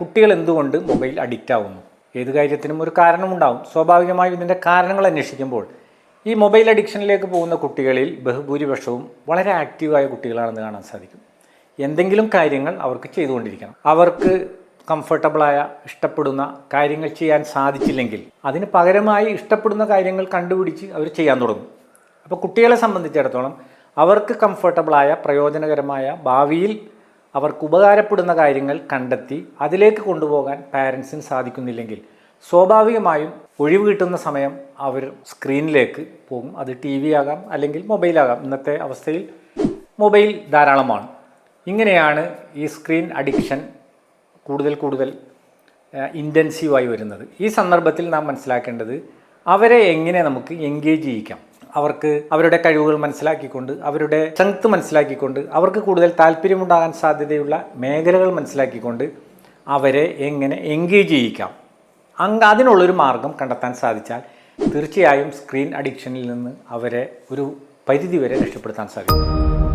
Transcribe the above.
കുട്ടികൾ എന്തുകൊണ്ട് mobile addict ആവുന്നു? ഏത് കാര്യത്തിനും ഒരു കാരണമുണ്ടാവും. സ്വാഭാവികമായും ഇതിൻ്റെ കാരണങ്ങൾ അന്വേഷിക്കുമ്പോൾ ഈ മൊബൈൽ അഡിക്ഷനിലേക്ക് പോകുന്ന കുട്ടികളിൽ ബഹുഭൂരിപക്ഷവും വളരെ ആക്റ്റീവായ കുട്ടികളാണെന്ന് കാണാൻ സാധിക്കും. എന്തെങ്കിലും കാര്യങ്ങൾ അവർക്ക് ചെയ്തുകൊണ്ടിരിക്കണം. അവർക്ക് കംഫർട്ടബിളായ ഇഷ്ടപ്പെടുന്ന കാര്യങ്ങൾ ചെയ്യാൻ സാധിച്ചില്ലെങ്കിൽ അതിന് പകരമായി ഇഷ്ടപ്പെടുന്ന കാര്യങ്ങൾ കണ്ടുപിടിച്ച് അവർ ചെയ്യാൻ തുടങ്ങും. അപ്പോൾ കുട്ടികളെ സംബന്ധിച്ചിടത്തോളം അവർക്ക് കംഫർട്ടബിളായ പ്രയോജനകരമായ ഭാവിയിൽ അവർക്ക് ഉപകാരപ്പെടുന്ന കാര്യങ്ങൾ കണ്ടെത്തി അതിലേക്ക് കൊണ്ടുപോകാൻ പാരൻസിന് സാധിക്കുന്നില്ലെങ്കിൽ സ്വാഭാവികമായും ഒഴിവ് കിട്ടുന്ന സമയം അവർ സ്ക്രീനിലേക്ക് പോകും. അത് ടി വി ആകാം, അല്ലെങ്കിൽ മൊബൈലാകാം. ഇന്നത്തെ അവസ്ഥയിൽ മൊബൈൽ ധാരാളമാണ്. ഇങ്ങനെയാണ് ഈ സ്ക്രീൻ അഡിക്ഷൻ കൂടുതൽ ഇൻറ്റൻസീവായി വരുന്നത്. ഈ സന്ദർഭത്തിൽ നാം മനസ്സിലാക്കേണ്ടത് അവരെ എങ്ങനെ നമുക്ക് എൻഗേജ് ചെയ്യിക്കാം. അവർക്ക് അവരുടെ കഴിവുകൾ മനസ്സിലാക്കിക്കൊണ്ട്, അവരുടെ സ്ട്രെങ്ത് മനസ്സിലാക്കിക്കൊണ്ട്, അവർക്ക് കൂടുതൽ താല്പര്യമുണ്ടാകാൻ സാധ്യതയുള്ള മേഖലകൾ മനസ്സിലാക്കിക്കൊണ്ട് അവരെ എങ്ങനെ എൻഗേജ് ചെയ്യിക്കാം, അതിനുള്ളൊരു മാർഗം കണ്ടെത്താൻ സാധിച്ചാൽ തീർച്ചയായും സ്ക്രീൻ അഡിക്ഷനിൽ നിന്ന് അവരെ ഒരു പരിധിവരെ രക്ഷപ്പെടുത്താൻ സാധിക്കും.